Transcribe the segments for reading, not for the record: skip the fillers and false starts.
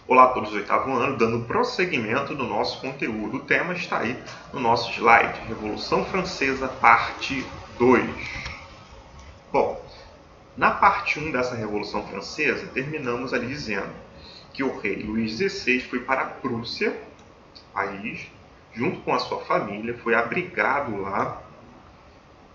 Olá a todos do oitavo ano, dando prosseguimento no nosso conteúdo. O tema está aí no nosso slide, Revolução Francesa, parte 2. Bom, na parte 1 dessa Revolução Francesa, terminamos ali dizendo que o rei Luís XVI foi para a Prússia, país, junto com a sua família, foi abrigado lá,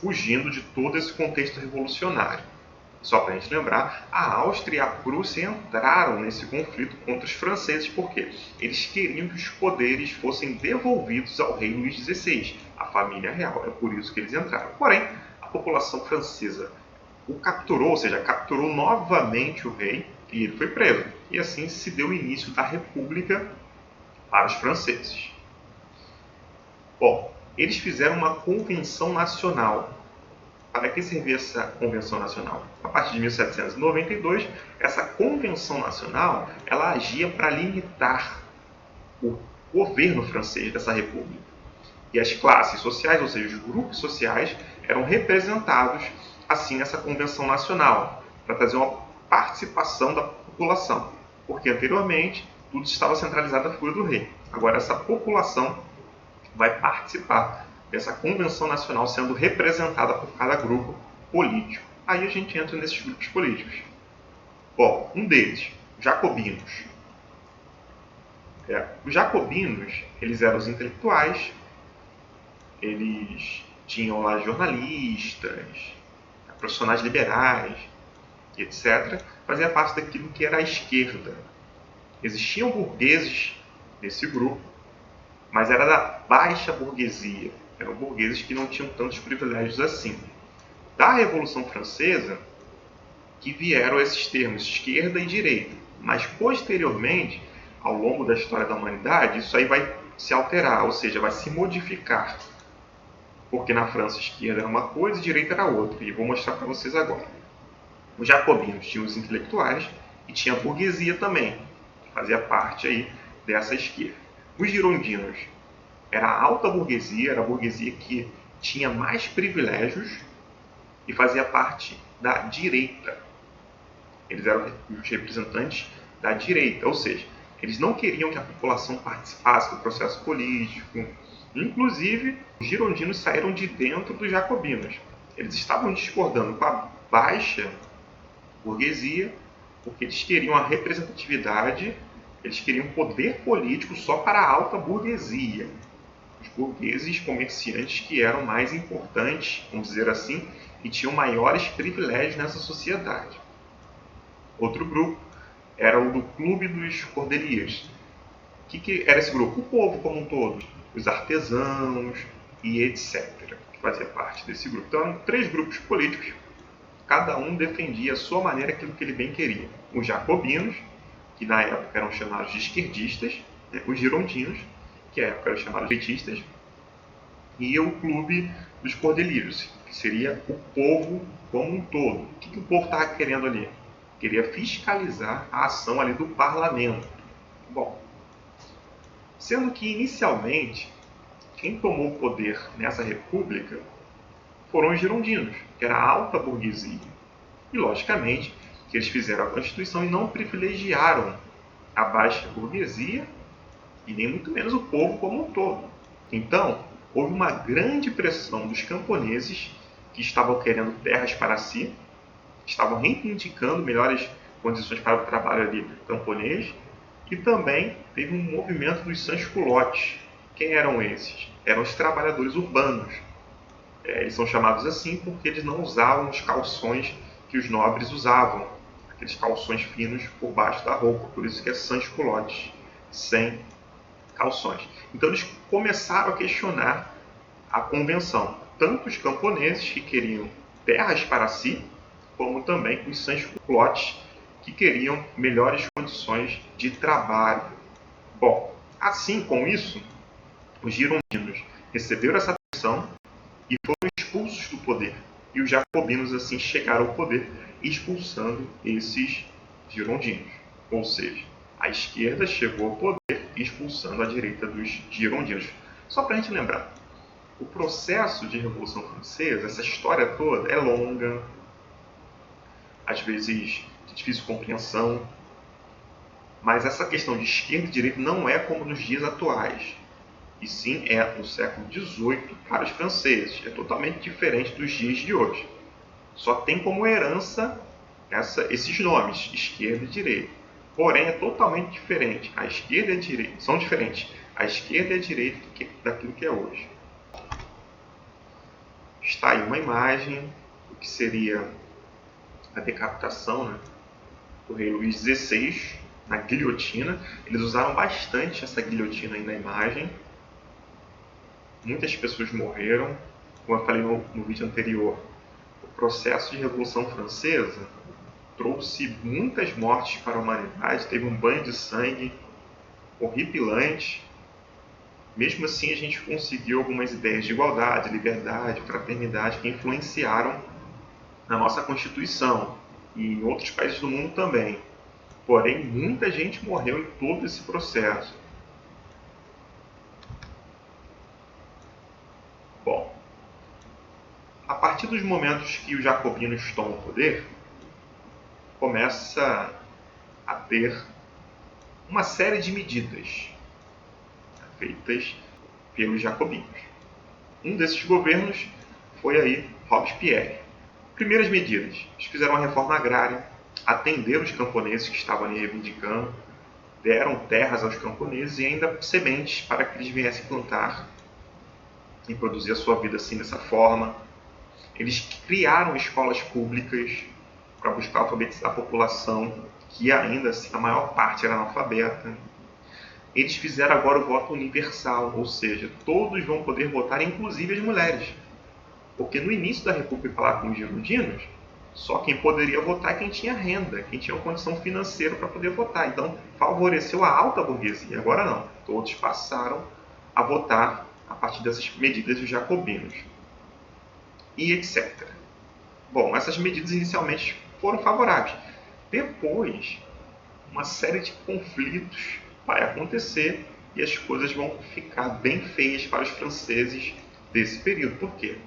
fugindo de todo esse contexto revolucionário. Só para a gente lembrar, a Áustria e a Prússia entraram nesse conflito contra os franceses porque eles queriam que os poderes fossem devolvidos ao rei Luís XVI, a família real. É por isso que eles entraram. Porém, a população francesa o capturou, ou seja, capturou novamente o rei e ele foi preso. E assim se deu o início da República para os franceses. Bom, eles fizeram uma convenção nacional. Para que servia essa Convenção Nacional? A partir de 1792, essa Convenção Nacional ela agia para limitar o governo francês dessa república. E as classes sociais, ou seja, os grupos sociais, eram representados assim nessa Convenção Nacional, para trazer uma participação da população. Porque anteriormente tudo estava centralizado na figura do rei. Agora essa população vai participar dessa Convenção Nacional sendo representada por cada grupo político. Aí a gente entra nesses grupos políticos. Bom, um deles, jacobinos. Os jacobinos, eles eram os intelectuais, eles tinham lá jornalistas, profissionais liberais, etc. Fazia parte daquilo que era a esquerda. Existiam burgueses nesse grupo, mas era da baixa burguesia. Eram burgueses que não tinham tantos privilégios assim. Da Revolução Francesa, que vieram esses termos, esquerda e direita. Mas, posteriormente, ao longo da história da humanidade, isso aí vai se alterar, ou seja, vai se modificar. Porque na França, esquerda era uma coisa e direita era outra. E vou mostrar para vocês agora. Os jacobinos tinham os intelectuais e tinha a burguesia também, que fazia parte aí dessa esquerda. Os girondinos era a alta burguesia, era a burguesia que tinha mais privilégios e fazia parte da direita. Eles eram os representantes da direita, ou seja, eles não queriam que a população participasse do processo político. Inclusive, os girondinos saíram de dentro dos jacobinos. Eles estavam discordando com a baixa burguesia porque eles queriam a representatividade, eles queriam poder político só para a alta burguesia. Os burgueses comerciantes que eram mais importantes, vamos dizer assim, e tinham maiores privilégios nessa sociedade. Outro grupo era o do Clube dos Cordeliers. O que era esse grupo? O povo como um todo, os artesãos e etc., que fazia parte desse grupo. Então eram 3 grupos políticos, cada um defendia a sua maneira aquilo que ele bem queria. Os jacobinos, que na época eram chamados de esquerdistas, os girondinos, que na época eram chamados de petistas, e o Clube dos Cordeliers, que seria o povo como um todo. O que o povo estava querendo ali? Queria fiscalizar a ação ali do parlamento. Bom, sendo que inicialmente quem tomou o poder nessa república foram os girondinos, que era a alta burguesia. E logicamente que eles fizeram a Constituição e não privilegiaram a baixa burguesia e nem muito menos o povo como um todo. Então, houve uma grande pressão dos camponeses que estavam querendo terras para si, estavam reivindicando melhores condições para o trabalho ali camponês, e também teve um movimento dos sans-culottes. Quem eram esses? Eram os trabalhadores urbanos. Eles são chamados assim porque eles não usavam os calções que os nobres usavam, aqueles calções finos por baixo da roupa, por isso que é sans-culottes, sem calções. Então eles começaram a questionar a convenção, tanto os camponeses que queriam terras para si, como também os sans-culottes que queriam melhores condições de trabalho. Bom, assim com isso, os girondinos receberam essa pressão e foram expulsos do poder. E os jacobinos assim chegaram ao poder, expulsando esses girondinos. Ou seja, a esquerda chegou ao poder expulsando a direita dos girondinos. Só para a gente lembrar, o processo de Revolução Francesa, essa história toda é longa, às vezes de difícil compreensão, Mas essa questão de esquerda e direita não é como nos dias atuais, e sim é no século XVIII para os franceses. É totalmente diferente dos dias de hoje. Só tem como herança esses nomes, esquerda e direita. Porém, é totalmente diferente. A esquerda e a direita são diferentes. A esquerda e a direita daquilo que é hoje. Está aí uma imagem do que seria a decapitação, né, do rei Luís XVI na guilhotina. Eles usaram bastante essa guilhotina aí na imagem. Muitas pessoas morreram. Como eu falei no vídeo anterior, o processo de Revolução Francesa trouxe muitas mortes para a humanidade, teve um banho de sangue horripilante. Mesmo assim, a gente conseguiu algumas ideias de igualdade, liberdade, fraternidade que influenciaram na nossa Constituição e em outros países do mundo também. Porém, muita gente morreu em todo esse processo. Bom, a partir dos momentos que os jacobinos tomam o poder, começa a ter uma série de medidas feitas pelos jacobinos. Um desses governos foi aí Robespierre. Primeiras medidas: eles fizeram uma reforma agrária, atenderam os camponeses que estavam ali reivindicando, deram terras aos camponeses e ainda sementes para que eles viessem plantar e produzir a sua vida assim dessa forma. Eles criaram escolas públicas para buscar alfabetizar a população, que ainda assim a maior parte era analfabeta. Eles fizeram agora o voto universal, ou seja, todos vão poder votar, inclusive as mulheres. Porque no início da República, lá com os girondinos, só quem poderia votar é quem tinha renda, quem tinha uma condição financeira para poder votar. Então, favoreceu a alta burguesia. Agora não, todos passaram a votar a partir dessas medidas dos jacobinos. E etc. Bom, essas medidas inicialmente foram favoráveis. Depois, uma série de conflitos vai acontecer e as coisas vão ficar bem feias para os franceses desse período. Por quê?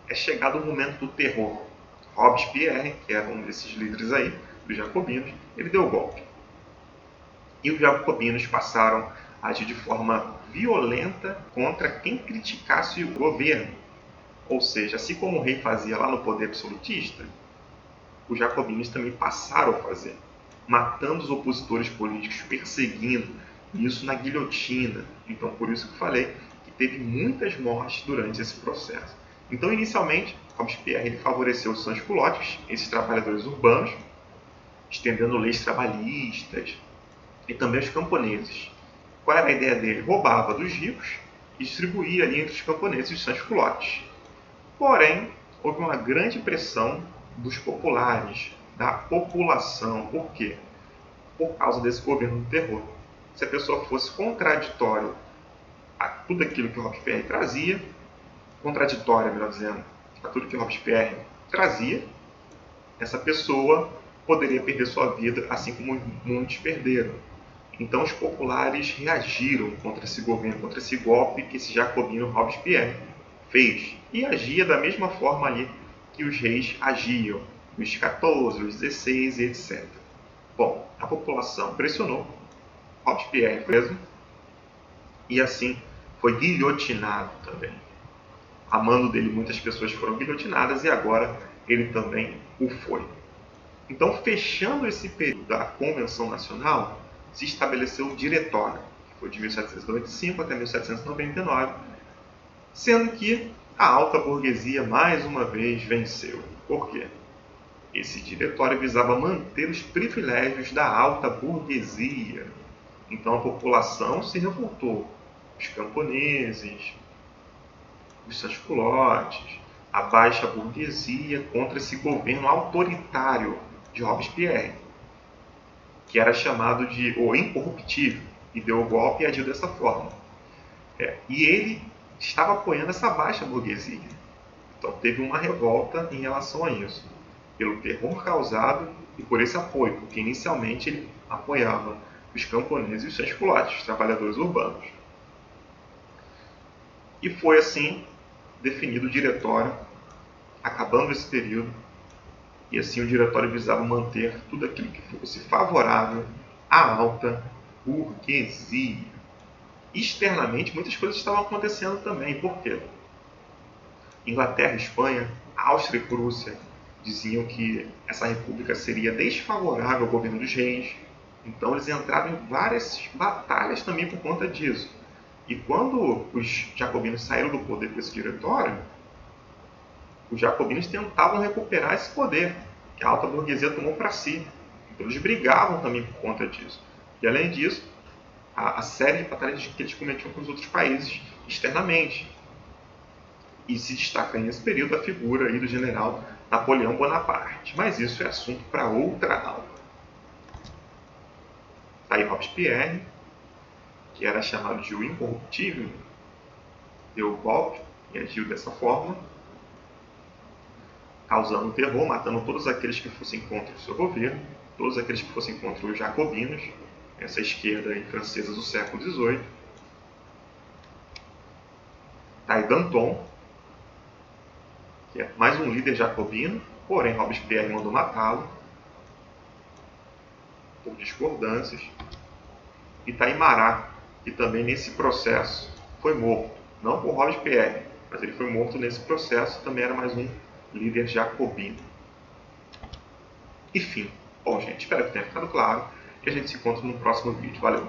É chegado o momento do terror. Robespierre, que era um desses líderes aí, dos jacobinos, ele deu o golpe. E os jacobinos passaram a agir de forma violenta contra quem criticasse o governo. Ou seja, assim como o rei fazia lá no poder absolutista, os jacobinos também passaram a fazer, matando os opositores políticos, perseguindo, isso na guilhotina. Então, por isso que eu falei que teve muitas mortes durante esse processo. Então, inicialmente, Robespierre ele favoreceu os sans-culottes, esses trabalhadores urbanos, estendendo leis trabalhistas, e também os camponeses. Qual era a ideia dele? Roubava dos ricos e distribuía ali entre os camponeses e os sans-culottes. Porém, houve uma grande pressão dos populares, da população. Por quê? Por causa desse governo do terror. Se a pessoa fosse contraditório a tudo aquilo que Robespierre trazia, contraditória, melhor dizendo, a tudo que Robespierre trazia, essa pessoa poderia perder sua vida, assim como muitos perderam. Então os populares reagiram contra esse governo, contra esse golpe que esse jacobino Robespierre fez. E agia da mesma forma ali que os reis agiam, Luís XIV, Luís XVI e etc. Bom, a população pressionou, Robespierre preso, e assim foi guilhotinado também. A mando dele muitas pessoas foram guilhotinadas e agora ele também o foi. Então, fechando esse período da Convenção Nacional, se estabeleceu o Diretório, que foi de 1795 até 1799, sendo que a alta burguesia mais uma vez venceu. Por quê? Esse diretório visava manter os privilégios da alta burguesia. Então a população se revoltou. Os camponeses, os sans-culottes, a baixa burguesia contra esse governo autoritário de Robespierre, que era chamado de o incorruptível, e deu o golpe e agiu dessa forma. E ele estava apoiando essa baixa burguesia. Então teve uma revolta em relação a isso, pelo terror causado e por esse apoio, porque inicialmente ele apoiava os camponeses e os sans-culottes, os trabalhadores urbanos. E foi assim definido o diretório, acabando esse período, e assim o diretório visava manter tudo aquilo que fosse favorável a alta burguesia. Externamente, muitas coisas estavam acontecendo também. Por quê? Inglaterra, Espanha, Áustria e Prússia diziam que essa república seria desfavorável ao governo dos reis. Então eles entraram em várias batalhas também por conta disso. E quando os jacobinos saíram do poder com esse diretório, os jacobinos tentavam recuperar esse poder que a alta burguesia tomou para si. Então eles brigavam também por conta disso. E além disso, a série de batalhas que eles cometiam com os outros países externamente. E se destaca nesse período a figura aí do general Napoleão Bonaparte. Mas isso é assunto para outra aula. Aí Robespierre, que era chamado de o incorruptível, deu o golpe e agiu dessa forma, causando terror, matando todos aqueles que fossem contra o seu governo, todos aqueles que fossem contra os jacobinos, essa esquerda francesa do século XVIII. Aí Danton, que é mais um líder jacobino, porém Robespierre mandou matá-lo por discordâncias. E tá aí Marat, que também nesse processo foi morto, não por Robespierre, mas ele foi morto nesse processo, também era mais um líder jacobino. Enfim, bom gente, espero que tenha ficado claro e a gente se encontra no próximo vídeo. Valeu!